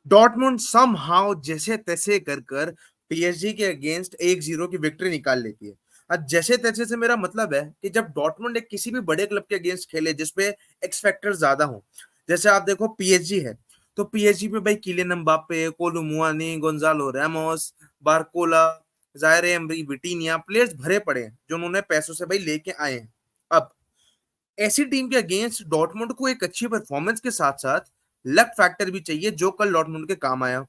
Dortmund somehow जैसे तैसे कर कर पीएसजी के अगेंस्ट 1-0 की विक्ट्री निकाल लेती है। अब जैसे तैसे से मेरा मतलब है कि जब डॉर्टमुंड एक किसी भी बड़े क्लब के अगेंस्ट खेले जिसपे एक्स फैक्टर ज्यादा हो, जैसे आप देखो पीएसजी है, तो पीएसजी पे भाई किलियन एम्बाप्पे, कोलू मुआनी, Gonzalo Ramos, Barcola, जायरे emery, विटीनिया players भरे पड़े हैं जो उन्होंने पैसों से भाई लेके आए हैं। अब ऐसी टीम के अगेंस्ट डॉर्टमुंड को एक अच्छी परफॉर्मेंस के साथ साथ लक फैक्टर भी चाहिए जो कल डॉर्टमुंड के काम आया।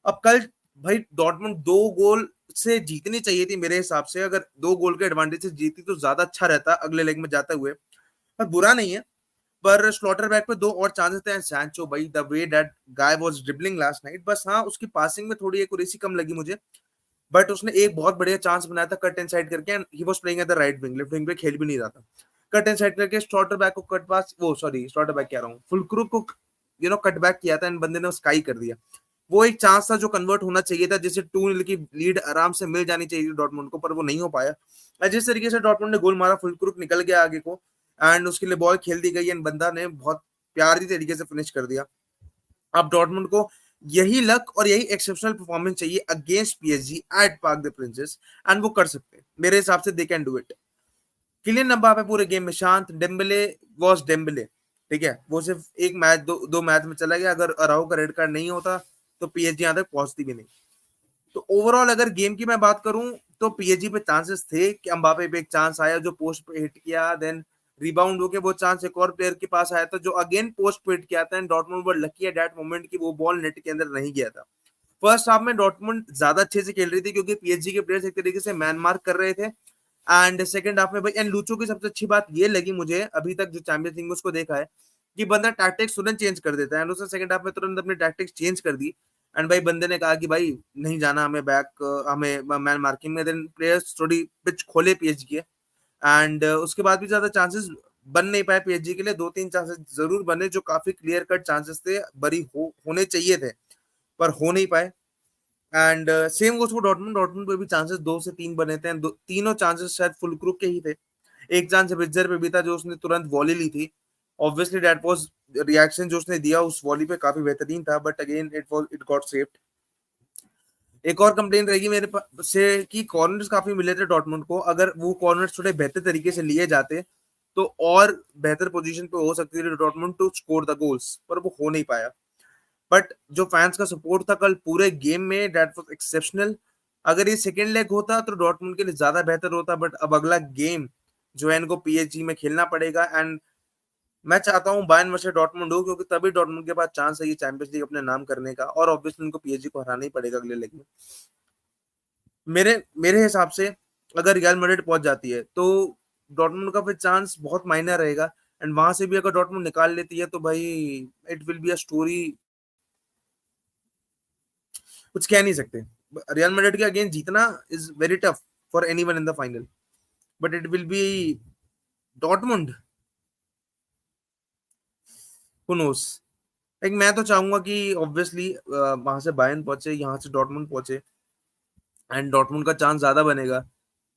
अब कल भाई डॉर्टमुंड 2 गोल से जीतनी चाहिए थी मेरे हिसाब से, अगर 2 गोल के एडवांटेज से जीती तो ज्यादा अच्छा रहता अगले लेग में जाते हुए, पर बुरा नहीं है। पर स्लॉटर बैक पे 2 और चांसेस थे, सैंचो भाई the way that guy was dribbling last night, बस हाँ उसकी पासिंग में थोड़ी एक्यूरेसी कम लगी मुझे। बट उसने एक बहुत बढ़िया चांस बनाया था कट इनसाइड करके, and he was playing at the right wing, left wing पे खेल भी नहीं रहा था। कट इनसाइड करके स्लॉटर बैक को कट पास, वो सॉरी स्लॉटर बैक कह रहा हूँ, फुलक्रूप को कट बैक किया था एंड बंदे ने स्काई कर दिया। वो एक चांस था जो कन्वर्ट होना चाहिए था, जिसे 2-0 की लीड आराम से मिल जानी चाहिए थी डॉर्टमुंड को, पर वो नहीं हो पाया। जिस तरीके से डॉर्टमुंड ने गोल मारा, फुलक्रूप निकल गया आगे को एंड उसके लिए बॉल खेल दी गई एंड बंदा ने बहुत प्यारी तरीके से फिनिश कर दिया। अब डॉर्टमुंड को यही लक और यही एक्सेप्शनल परफॉर्मेंस चाहिए against PSG at Parc des Princes, and वो कर सकते हैं मेरे हिसाब से, they can do it. Kylian Mbappe पूरे गेम में शांत, डेम्बले वाज डेम्बले, ठीक है, वो सिर्फ एक मैच दो मैच में चला गया, अगर अराउ का रेड कार्ड नहीं होता तो पीएसजी यहां तक पहुंचती भी नहीं। तो ओवरऑल अगर गेम की मैं बात करूं तो पीएसजी पे चांसेस थे कि एम्बाप्पे पे एक चांस आया जो पोस्ट पे हिट किया, देन रिबाउंड होके वो चांस एक और प्लेयर के पास आया था जो अगेन पोस्ट पे हिट किया था, and Dortmund were lucky at that moment कि वो बॉल नेट के अंदर नहीं गया था। फर्स्ट हाफ में डॉर्टमुंड ज्यादा अच्छे से खेल रही थी क्योंकि पीएसजी के प्लेयर्स एक तरीके से मैन मार्क कर रहे थे, एंड सेकंड हाफ में भाई, एंड लूचो की सबसे अच्छी बात ये लगी मुझे अभी तक जो चैंपियंस लीग में उसको देखा है कि बंदा टैक्टिक्स तुरंत चेंज कर देता है, एंड उसने सेकंड हाफ में तुरंत अपनी टैक्टिक्स चेंज कर दी। एंड भाई बंदे ने कहा कि भाई नहीं जाना हमें बैक, हमें मैन मार्किंग में, देन प्लेयर्स थोड़ी पिच खोले पीएचडी के, एंड उसके बाद भी ज्यादा चांसेस बन नहीं पाए पीएचडी के लिए। 2-3 चांसेस जरूर बने जो काफी क्लियर कट चांसेस थे, बरी होने चाहिए थे, पर हो नहीं पाए। And same goes for Dortmund, Dortmund पे भी चांसेस 2 से 3 बने थे, तीनों चांसेस शायद फुल क्रूक के ही थे। एक चांस रिजर पे भी था जो उसने तुरंत वॉली ली थी, ऑब्वियसली दैट वाज रिएक्शन जो उसने दिया उस वॉली पे काफी बेहतरीन था, but again it got saved. एक और कंप्लेन रहेगी मेरे से कि कॉर्नर्स काफी मिले थे डॉर्टमुंड को, अगर वो कॉर्नर्स थोड़े बेहतर तरीके से लिए जाते तो और बेहतर पोजीशन पे हो सकती थी Dortmund to score the goals, पर वो हो नहीं पाया। बट जो फैंस का सपोर्ट था कल पूरे गेम में, दैट वाज एक्सेप्शनल। अगर ये सेकेंड लेग होता तो डॉर्टमुंड के लिए ज्यादा बेहतर होता, बट अब अगला गेम जो है इनको पीएसजी में खेलना पड़ेगा, एंड मैं चाहता हूँ बायर्न वर्सेस डॉर्टमुंड हो, क्योंकि तभी डॉर्टमुंड के पास चांस है ये चैंपियंस लीग अपने नाम करने का, और ऑब्वियसली उनको पीएसजी को हराना ही पड़ेगा अगले लेग में। मेरे मेरे हिसाब से अगर रियल मैड्रिड पहुंच जाती है तो डॉर्टमुंड का फिर चांस बहुत मायने रहेगा, एंड वहां से भी अगर डॉर्टमुंड निकाल लेती है तो भाई it will be a story, कुछ कह नहीं सकते। रियल मैड्रिड के अगेंस्ट जीतना is very tough for anyone in the final, but it will be Dortmund, who knows. Like मैं तो चाहूंगा कि ऑब्वियसली वहां से बायर्न पहुंचे, यहाँ से डॉर्टमुंड पहुंचे, एंड डॉर्टमुंड का चांस ज्यादा बनेगा,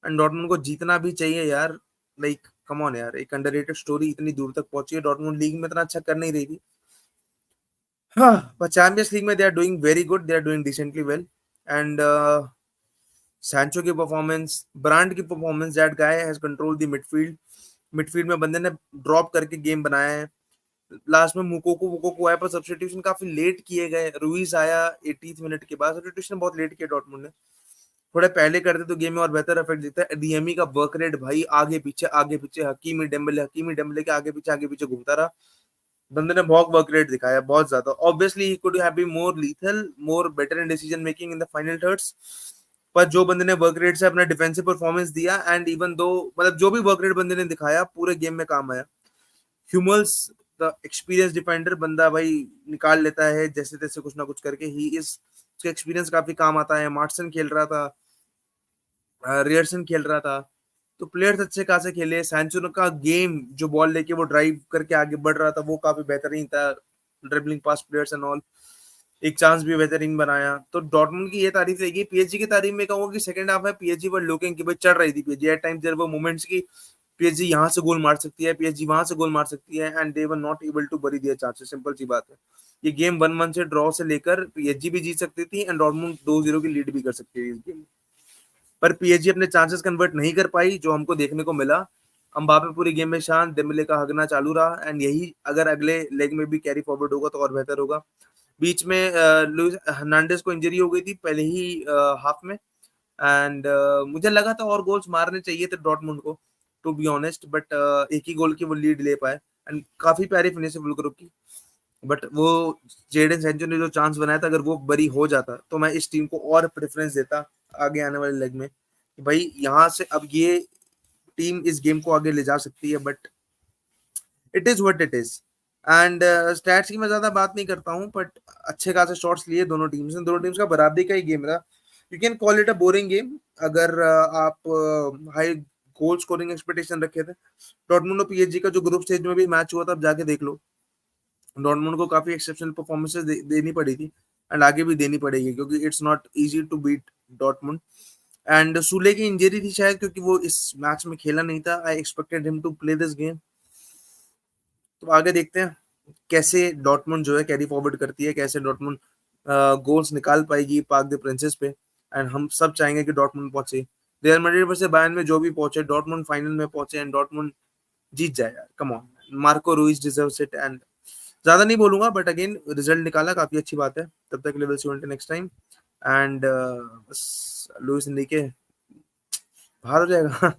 एंड डॉर्टमुंड को जीतना भी चाहिए यार। लाइक कम ऑन यार, एक अंडररेटेड स्टोरी इतनी दूर तक पहुंची है, डॉर्टमुंड लीग में इतना अच्छा कर नहीं रही थी, हाँ, पर चैंपियंस लीग में they are doing very good, they are doing decently well. And Sancho की परफॉर्मेंस, ब्रांड की performance, that guy has control the midfield. Midfield में बंदे ने ड्रॉप करके गेम बनाया है। लास्ट में मुकोको वुकोको आया, पर सब्स्टिट्यूशन काफी लेट किए गए, रुइस आया 80th मिनट के बाद, सब्स्टिट्यूशन बहुत लेट किया डॉर्टमुंड ने, थोड़े पहले करते तो गेम में और बेहतर इफेक्ट दिखता है। डीएमई का वर्क रेट भाई आगे पीछे हकीमी डेम्बले के आगे पीछे घूमता रहा, बंदे ने बहुत वर्क रेट दिखाया, बहुत ज्यादा। Obviously he could have been more lethal, more better in decision making in the final thirds, पर जो बंदे ने वर्क रेट से अपना डिफेंसिव परफॉर्मेंस दिया, एंड इवन दो मतलब जो भी वर्क रेट बंदे ने दिखाया पूरे गेम में काम आया। ह्यूमल्स द एक्सपीरियंस डिफेंडर, बंदा भाई निकाल लेता है जैसे तैसे कुछ ना कुछ करके, ही इज, उसका एक्सपीरियंस काफी काम आता है। मार्टसन खेल रहा था, रियरसन खेल रहा था, तो प्लेयर्स अच्छे खासे खेले। सैंचो का गेम जो बॉल लेके वो ड्राइव करके आगे बढ़ रहा था वो काफी बेहतरीन था, dribbling pass players and all, एक चांस भी बेहतरीन बनाया। तो डॉर्टमुंड की ये तारीफ रहेगी। पीएसजी की तारीफ में कहूंगा कि सेकंड हाफ में पीएसजी पर लुकिंग की भाई चढ़ रही थी PSG, at times there were moments की पीएसजी यहाँ से गोल मार सकती है, पीएसजी वहां से गोल मार सकती है, and they were not able to bury their chances, simple सी बात है। ये गेम 1-1 से ड्रॉ से लेकर पीएसजी भी जीत सकती थी एंड डॉर्टमुंड 2-0 की लीड भी कर सकती थी इस गेम। पर पीएसजी अपने चांसेस कन्वर्ट नहीं कर पाई, जो हमको देखने को मिला। एम्बापे पूरी गेम में शांत, डेम्बेले का हगना चालू रहा एंड यही अगर अगले लेग में भी कैरी फॉरवर्ड होगा तो और बेहतर होगा। बीच में लुइस हर्नांडेज को इंजरी हो गई थी पहले ही हाफ में एंड मुझे लगा था और गोल्स मारने चाहिए थे डॉर्टमुंड को, टू बी ऑनेस्ट, बट एक ही गोल की वो लीड ले पाए एंड काफी प्यारी फिनिश है वुल्करुप की। बट वो जेडन सैंचो ने जो चांस बनाया था, अगर वो बरी हो जाता तो मैं इस टीम को और प्रेफरेंस देता आगे आने वाले लेग में कि भाई यहाँ से अब ये टीम इस गेम को आगे ले जा सकती है, but it is what it is. And stats की मैं ज्यादा बात नहीं करता हूँ, बट अच्छे खासे शॉट्स लिए दोनों टीम्स ने, दोनों टीम्स का बराबरी का ही गेम रहा। You can call it a boring game अगर आप हाई गोल स्कोरिंग एक्सपेक्टेशन रखे थे। डॉर्टमुंड और पीएसजी का जो ग्रुप स्टेज में भी मैच हुआ था, अब जाके देख लो, डॉर्टमुंड को काफी एक्सेप्शनल परफॉर्मेंसेस देनी पड़ी थी एंड आगे भी देनी पड़ेगी, क्योंकि it's not easy to beat Dortmund. And Sule की इंजरी थी शायद, क्योंकि वो इस मैच में खेला नहीं था। I expected him to play this game. तो आगे देखते हैं कैसे डॉर्टमुंड जो है कैरी फॉरवर्ड करती है, कैसे डॉर्टमुंड गोल्स निकाल पाएगी पार्क द प्रिंसेस पे। एंड हम सब चाहेंगे कि डॉर्टमुंड पहुंचे। रियल मैड्रिड वर्सेस बायर्न में जो भी पहुंचे, डॉर्टमुंड फाइनल में पहुंचे एंड डॉर्टमुंड जीत जाए यार, come on. Marco Ruiz deserves it and ज्यादा नहीं बोलूंगा, बट अगेन रिजल्ट निकाला, काफी अच्छी बात है। तब तक level see next time and बस लुइस एनरिके बाहर हो जाएगा